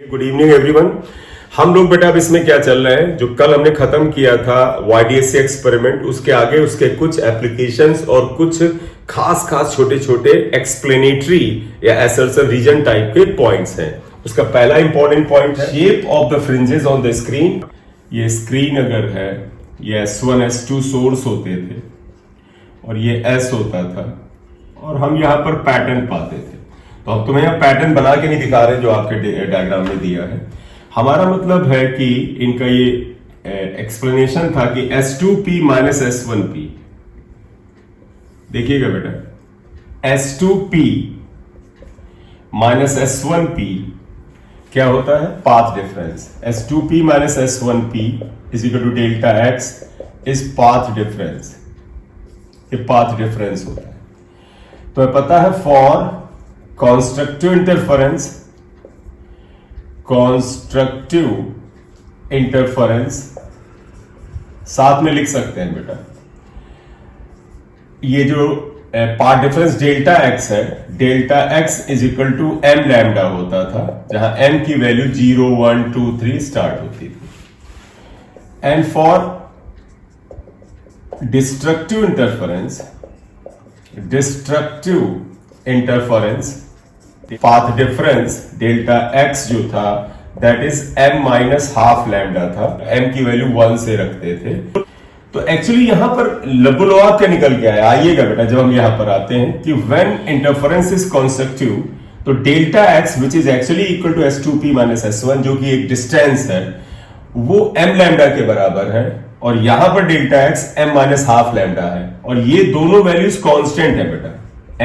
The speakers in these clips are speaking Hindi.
Good evening everyone. हम लोग बेटा अब इसमें क्या चल रहा है, जो कल हमने खत्म किया था YDSC एक्सपेरिमेंट, उसके आगे उसके कुछ एप्लीकेशंस और कुछ खास खास छोटे छोटे एक्सप्लेनेटरी या असर्शन रीजन टाइप के पॉइंट्स हैं। उसका पहला इंपॉर्टेंट पॉइंट है shape of the fringes on the screen. ये स्क्रीन अगर है, ये S1 S2 सोर्स होते थे और ये S होता था और हम यहाँ पर पैटर्न पाते थे। तो अब तुम्हें यहाँ पैटर्न बना के नहीं दिखा रहे जो आपके डायग्राम में दिया है। हमारा मतलब है कि इनका ये एक्सप्लेनेशन था कि S2P माइनस S1P। देखिएगा बेटा, S2P माइनस S1P क्या होता है? Path difference. S2P minus S1P is equal to delta X is path difference. ये पाथ डिफरेंस होता है। तो पता है फॉर कॉन्स्ट्रक्टिव इंटरफेरेंस साथ में लिख सकते हैं बेटा। ये जो पाथ डिफरेंस डेल्टा एक्स है, delta X is equal to m lambda होता था, जहां m की वैल्यू 0 1 2 3 स्टार्ट होती थी। And for destructive interference path difference delta x जो था that is m minus half lambda था। m की वैल्यू 1 से रखते थे। तो एक्चुअली यहां पर लबुलॉग क्या निकल के आया, आइएगा बेटा, जब हम यहां पर आते हैं कि व्हेन इंटरफेरेंस इज कॉन्स्ट्रक्टिव तो delta X which is actually equal to S2P minus S1 जो कि एक डिस्टेंस है, वो m लैम्डा के बराबर है और यहां पर delta x m minus half lambda है और ये दोनों वैल्यूज कांस्टेंट है बेटा।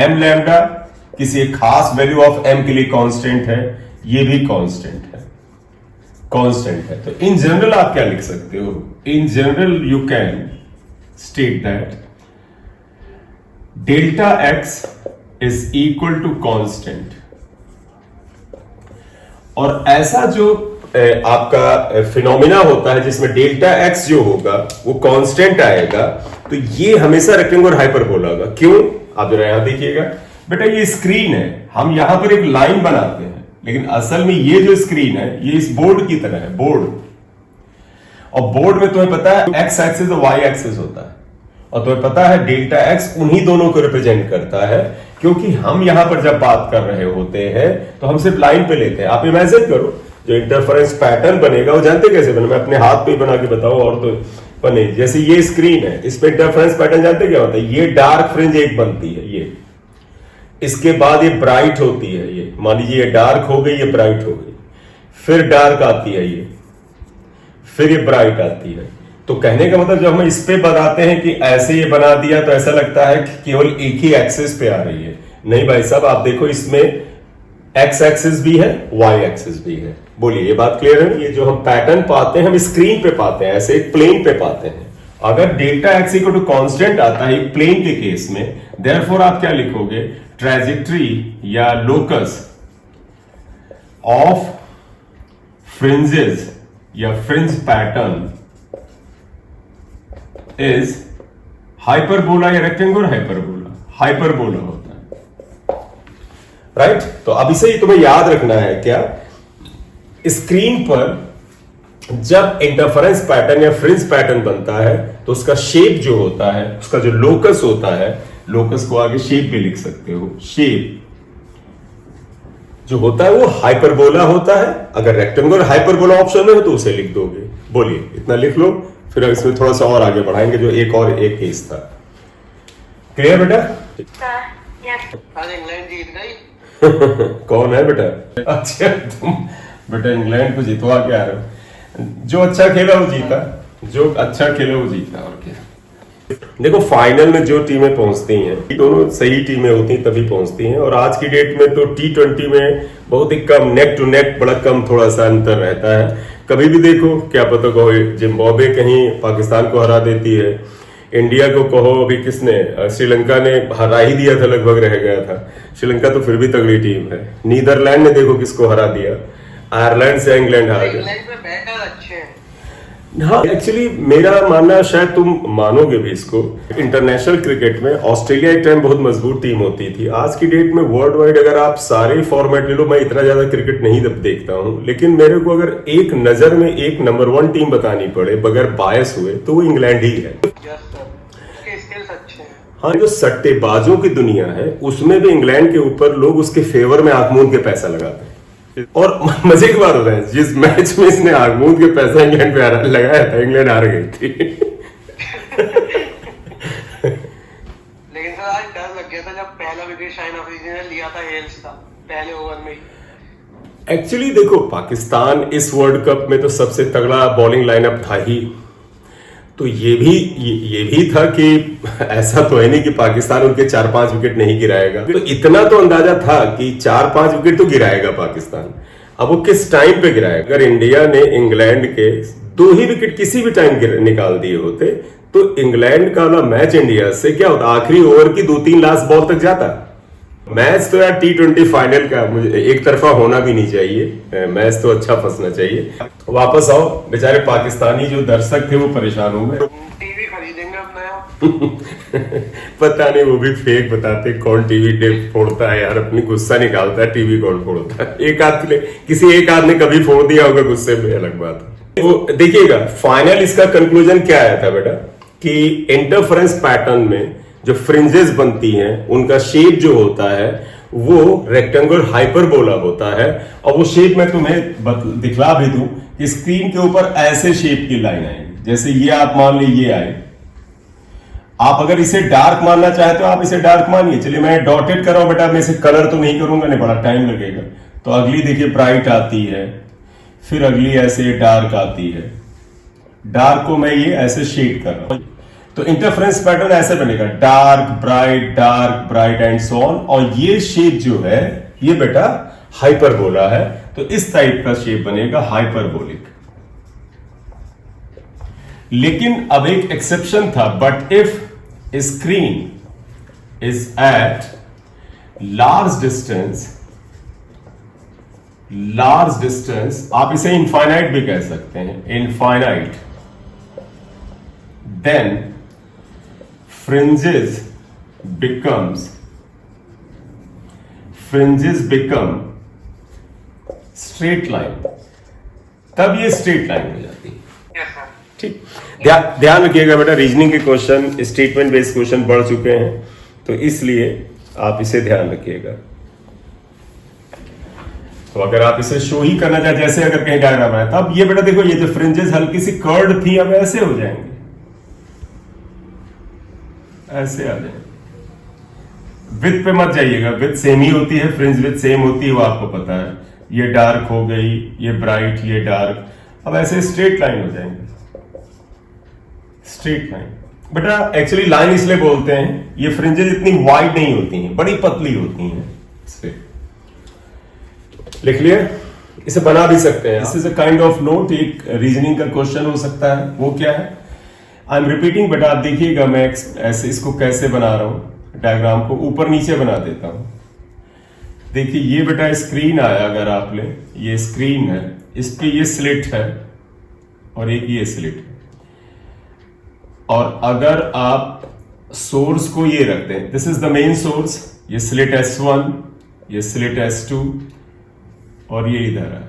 m लैम्डा किसी एक खास वैल्यू ऑफ m के लिए कांस्टेंट है, ये भी कांस्टेंट है, कांस्टेंट है। तो इन जनरल आप क्या लिख सकते हो? In general you can state that delta x is equal to constant. और ऐसा जो आपका फिनोमिना होता है जिसमें डेल्टा x जो होगा वो कांस्टेंट आएगा, तो ये हमेशा रेक्टेंगुलर हाइपरबोला होगा। क्यों? आप जरा यहां देखिएगा बेटा, ये स्क्रीन है, हम यहां पर एक लाइन बनाते हैं, लेकिन असल में ये जो स्क्रीन है ये इस बोर्ड की तरह है, बोर्ड। और बोर्ड में तुम्हें पता है एक्स एक्सिस और वाई एक्सिस होता है, और तुम्हें पता है डेल्टा एक्स उन्हीं दोनों को रिप्रेजेंट करता है। क्योंकि हम यहां पर जब बात कर रहे होते हैं तो हम सिर्फ लाइन पे लेते हैं। आप इमेजिन करो जो इंटरफेरेंस पैटर्न बनेगा वो जानते कैसे बने? मैं अपने हाथ पे बना के बताऊं और तो बने। जैसे ये स्क्रीन है, इस पे इंटरफेरेंस पैटर्न जानते क्या होता है? ये डार्क फ्रिंज एक बनती है, ये इसके बाद ये ब्राइट होती है, ये मान लीजिए ये डार्क हो गई, ये ब्राइट हो गई, फिर डार्क आती है ये, फिर ये ब्राइट आती है। तो कहने का मतलब जब हम इस पे बनाते हैं कि ऐसे ये बना दिया तो ऐसा लगता है कि केवल एक ही एक्सिस पे आ रही है। नहीं भाई साहब, आप देखो इसमें एक्स एक्सिस भी है, वाई एक्सिस भी है। बोलिए, ये बात क्लियर है? ये जो हम पैटर्न पाते हैं हम स्क्रीन पे पाते हैं, ऐसे एक प्लेन पे पाते हैं। अगर delta X equal to constant आता है एक प्लेन के केस में, देयरफॉर आप क्या लिखोगे? ट्रेजेक्ट्री या लोकस ऑफ फ्रिंजेस या फ्रिंज पैटर्न इज हाइपरबोला या रेक्टेंगुलर हाइपरबोला? हाइपरबोला होता है, राइट? तो अब इसे ही तुम्हें याद रखना है क्या, स्क्रीन पर जब इंटरफेरेंस पैटर्न या फ्रिंज पैटर्न बनता है तो उसका शेप जो होता है, उसका जो लोकस होता है, लोकस को आगे शेप भी लिख सकते हो, शेप जो होता है वो हाइपरबोला होता है। अगर रेक्टेंगुलर हाइपरबोला ऑप्शन में हो तो उसे लिख दोगे। बोलिए, इतना लिख लो, फिर इसमें थोड़ा सा और आगे बढ़ाएंगे जो एक और एक केस था। क्लियर बेटा? इंग्लैंड जीत गई। कौन है बेटा? अच्छा, तुम बेटा इंग्लैंड को जितवा के आ रहे हो। जो अच्छा खेला वो जीता, जो अच्छा खेला वो जीता, और क्या। देखो, फाइनल में जो टीमें पहुंचती हैं, दोनों सही टीमें होती हैं तभी पहुंचती हैं। और आज की डेट में तो T20 में बहुत ही कम, नेक टू नेक बड़ा कम थोड़ा सा अंतर रहता है। कभी भी देखो, क्या पता कहो जिम्बाब्वे कहीं पाकिस्तान को हरा देती है, इंडिया को कहो अभी किसने, श्रीलंका ने हरा ही दिया था, लगभग रह गया था। श्रीलंका तो फिर भी तगड़ी टीम है। नीदरलैंड ने देखो किसको हरा दिया, आयरलैंड से इंग्लैंड हार गया। हाँ, एक्चुअली मेरा मानना, शायद तुम मानोगे भी इसको, इंटरनेशनल क्रिकेट में ऑस्ट्रेलिया एक टाइम बहुत मजबूत टीम होती थी। आज की डेट में वर्ल्ड वाइड अगर आप सारे फॉर्मेट ले लो, मैं इतना ज्यादा क्रिकेट नहीं देखता हूँ, लेकिन मेरे को अगर एक नजर में एक नंबर 1 टीम बतानी पड़े बगैर बायस हुए, तो वो इंग्लैंड ही है। हाँ, जो सट्टेबाजों की दुनिया है उसमें भी इंग्लैंड के ऊपर लोग उसके फेवर में आंख मूंद के पैसा लगाते हैं। और मजे की बात होता है, जिस मैच में इसने आंख मूंद के पैसा इंग्लैंड पे लगाया था, इंग्लैंड हार गई थी। लेकिन सर आज डर लग गया था जब पहला विकेट शाइन अफरीदी ने लिया था हेल्स का पहले ओवर में। एक्चुअली देखो, पाकिस्तान इस वर्ल्ड कप में तो सबसे तगड़ा बॉलिंग लाइनअप था ही, तो ये भी था कि ऐसा तो है नहीं कि पाकिस्तान उनके 4-5 विकेट नहीं गिराएगा। तो इतना तो अंदाजा था कि 4-5 विकेट तो गिराएगा पाकिस्तान। अब वो किस टाइम पे गिराएगा? अगर इंडिया ने इंग्लैंड के 2 ही विकेट किसी भी टाइम निकाल दिए होते, तो इंग्लैंड का ना मैच इंडिया से क्या होता, आखिरी ओवर की 2-3 लास्ट बॉल तक जाता। मैच तो यार T20 फाइनल का मुझे एक तरफा होना भी नहीं चाहिए, मैच तो अच्छा फंसना चाहिए। वापस आओ, बेचारे पाकिस्तानी जो दर्शक थे वो परेशान हो गए। टीवी खरीदेंगे अपना। पता नहीं, वो भी फेक बताते कौन टीवी फोड़ता है यार, अपनी गुस्सा निकालता है, टीवी कौन फोड़ता है। किसी एक आदमी ने कभी फोड़ दिया होगा गुस्से में, अलग बात है। वो देखिएगा, फाइनल इसका कंक्लूजन क्या आया था बेटा, कि इंटरफेरेंस पैटर्न में जो फ्रिंजेस बनती हैं उनका शेप जो होता है वो रेक्टेंगुलर हाइपरबोला होता है। और वो शेप मैं तुम्हें दिखला भी दूं कि स्क्रीन के ऊपर ऐसे शेप की लाइन आएगी, जैसे ये आप मान ली ये आए। आप अगर इसे डार्क मानना चाहते हो आप इसे डार्क मानिए। चलिए मैं डॉटेड कर रहा हूं बेटा, मैं इसे कलर तो नहीं करूंगा, नहीं, बड़ा टाइम लगेगा। तो अगली देखिए ब्राइट आती है, फिर अगली ऐसे डार्क आती है। डार्क को मैं ये ऐसे शेड कर रहा हूं, तो इंटरफेरेंस पैटर्न ऐसे बनेगा, dark bright and so on. और ये शेप जो है ये बेटा हाइपरबोला है, तो इस टाइप का शेप बनेगा हाइपरबोलिक। लेकिन अब एक एक्सेप्शन था, but if screen is at large distance, आप इसे इनफाइनाइट भी कह सकते हैं, infinite, then fringes become straight line, तब ये स्ट्रेट लाइन हो जाती है। ठीक, ध्यान रखिएगा बेटा, रीजनिंग के क्वेश्चन, स्टेटमेंट बेस्ड क्वेश्चन बढ़ चुके हैं, तो इसलिए आप इसे ध्यान रखिएगा। तो अगर आप इसे शो ही करना चाहे, जैसे अगर कहीं डायग्राम है, तब ये बेटा देखो, ये जो फ्रिंजेस हल्की सी कर्ड थी अब ऐसे हो जाएंगे, ऐसे आ जाए। विथ पे मत जाइएगा, विथ सेम ही होती है, फ्रिंज विथ सेम होती है, वो आपको पता है। ये डार्क हो गई, ये ब्राइट, ये डार्क, अब ऐसे स्ट्रेट लाइन हो जाएंगे, स्ट्रेट लाइन। बेटा एक्चुअली लाइन इसलिए बोलते हैं, ये फ्रिंजेस इतनी वाइड नहीं होती हैं, बड़ी पतली होती हैं। लिख लिए, इसे बना भी सकते हैं। This is a kind of note, एक रीजनिंग का क्वेश्चन हो सकता है। वो क्या है, आई एम रिपीटिंग, बट आप देखिएगा मैं ऐसे इसको कैसे बना रहा हूं, डायग्राम को ऊपर नीचे बना देता हूं। देखिए ये बेटा स्क्रीन आया, अगर आप ले, ये स्क्रीन है, इस पे ये स्लिट है और एक ये स्लिट है। और अगर आप सोर्स को ये रखते हैं, this is the main source, ये स्लिट S1, ये स्लिट S2 और ये इधर है।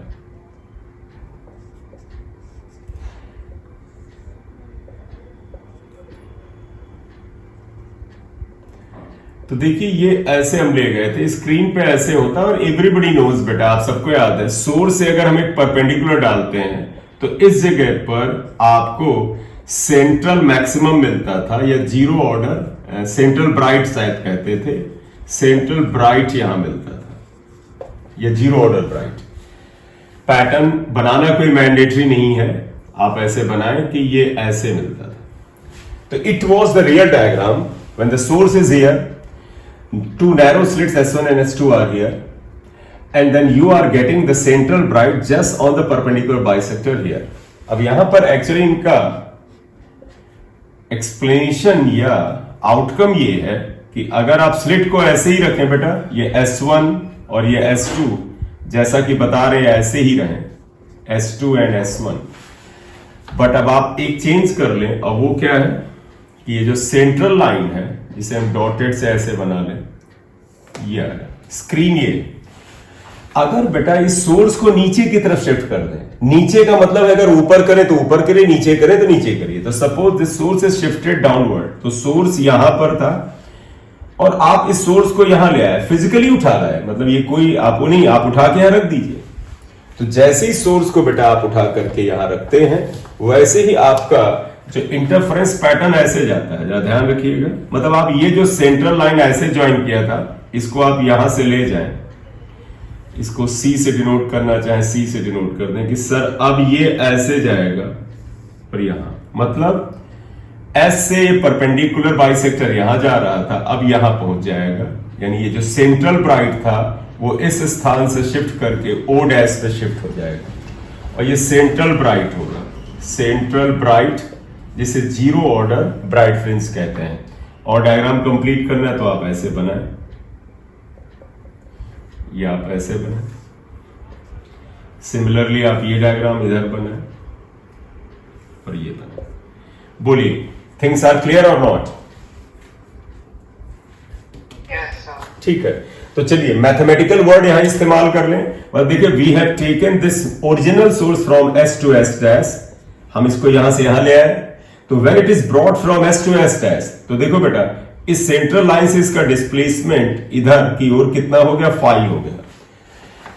तो देखिए ये ऐसे हम ले गए थे, स्क्रीन पे ऐसे होता है। और एवरीबडी नोज बेटा, आप सबको याद है, सोर्स से अगर हम एक परपेंडिकुलर डालते हैं तो इस जगह पर आपको सेंट्रल मैक्सिमम मिलता था, या जीरो ऑर्डर, सेंट्रल ब्राइट शायद कहते थे, सेंट्रल ब्राइट यहां मिलता था, या जीरो ऑर्डर ब्राइट। पैटर्न बनाना कोई मैंडेटरी नहीं है, आप ऐसे बनाएं कि ये ऐसे मिलता था। तो it was the real diagram when the source is here, two narrow slits S1 and S2 are here, and then you are getting the central bright just on the perpendicular bisector here. अब यहां पर एक्चुअली इनका एक्सप्लेनेशन या आउटकम ये है कि अगर आप स्लिट को ऐसे ही रखें बेटा, ये S1 और ये S2 जैसा कि बता रहे हैं ऐसे ही रहें, S2 एंड S1, बट अब आप एक चेंज कर लें, अब वो क्या है कि ये जो सेंट्रल लाइन है जिसे हम डॉटेड से ऐसे बना लें, ये स्क्रीन ये, अगर बेटा इस सोर्स को नीचे की तरफ शिफ्ट कर दें, नीचे का मतलब है अगर ऊपर करें तो ऊपर करिए, नीचे करें तो नीचे करिए, तो suppose this source is shifted downward, तो सोर्स यहां पर था और आप इस सोर्स को यहां ले आए, फिजिकली उठा रहा है, मतलब ये कोई आपको नहीं, आप उठा के यहां रख दीजिए। तो जैसे ही सोर्स को बेटा आप उठा करके यहां रखते हैं, वैसे ही आपका जो इंटरफेरेंस पैटर्न ऐसे जाता है, जरा ध्यान रखिएगा। मतलब आप ये जो सेंट्रल लाइन ऐसे ज्वाइन किया था, इसको आप यहां से ले जाएं, इसको C से डिनोट करना चाहे C से डिनोट कर दें कि सर अब ये ऐसे जाएगा और यहां, मतलब S से परपेंडिकुलर बाइसेक्टर यहां जा रहा था, अब यहां पहुंच जाएगा, यानी ये जो सेंट्रल ब्राइट था वो इस स्थान से शिफ्ट करके O डैश पे शिफ्ट हो जाएगा और ये सेंट्रल ब्राइट होगा, सेंट्रल ब्राइट, जिसे जीरो ऑर्डर ब्राइट फ्रिंज कहते हैं। और डायग्राम कंप्लीट करना है तो आप ऐसे बनाएं, ये आप ऐसे बनाएं, सिमिलरली आप ये डायग्राम इधर बनाएं और ये बनाएं। बोलिए, थिंग्स आर क्लियर और नॉट? Yes sir. ठीक है, तो चलिए मैथमेटिकल वर्ड यहां इस्तेमाल कर लें। और देखिए, we have taken this original source from S to S dash, हम इसको यहां से यहां ले आए, तो when it is brought from S to S dash, तो देखो बेटा इस सेंट्रल लाइन से इसका डिस्प्लेसमेंट इधर की ओर कितना हो गया, फाई हो गया।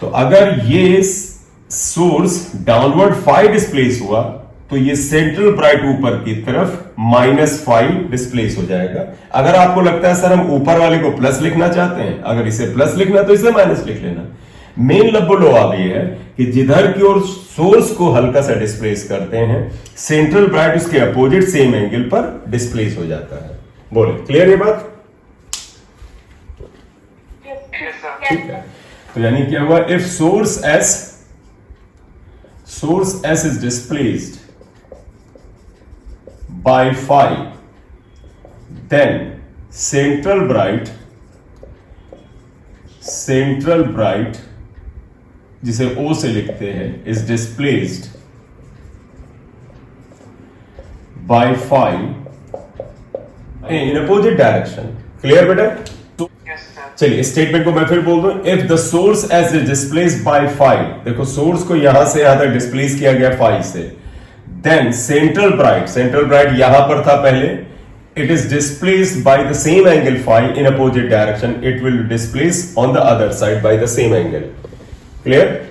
तो अगर ये सोर्स डाउनवर्ड फाई डिस्प्लेस हुआ तो ये सेंट्रल ब्राइट ऊपर की तरफ -5 डिस्प्लेस हो जाएगा। अगर आपको लगता है सर हम ऊपर वाले को प्लस लिखना चाहते हैं, अगर इसे प्लस लिखना तो इसे माइनस लिख लेना। मेन लब्बो लो अब ये है कि जिधर की ओर सोर्स को हल्का सा डिस्प्लेस करते हैं, सेंट्रल ब्राइट उसके अपोजिट सेम एंगल पर डिस्प्लेस हो जाता है। बोले, क्लियर ये बात? ठीक है, तो यानी क्या हुआ, if source S is displaced by phi, then central bright जिसे O से लिखते हैं is displaced by phi in opposite direction। Clear बेटा? Yes sir. चलिए स्टेटमेंट को मैं फिर बोल दूं, if the source edge is displaced by phi, देखो सोर्स को यहां से यहां तक डिस्प्लेस किया गया फाई से, देन सेंट्रल ब्राइट यहां पर था पहले, it is displaced by the same angle phi in opposite direction, it will displace on the other side by the same angle. Clear?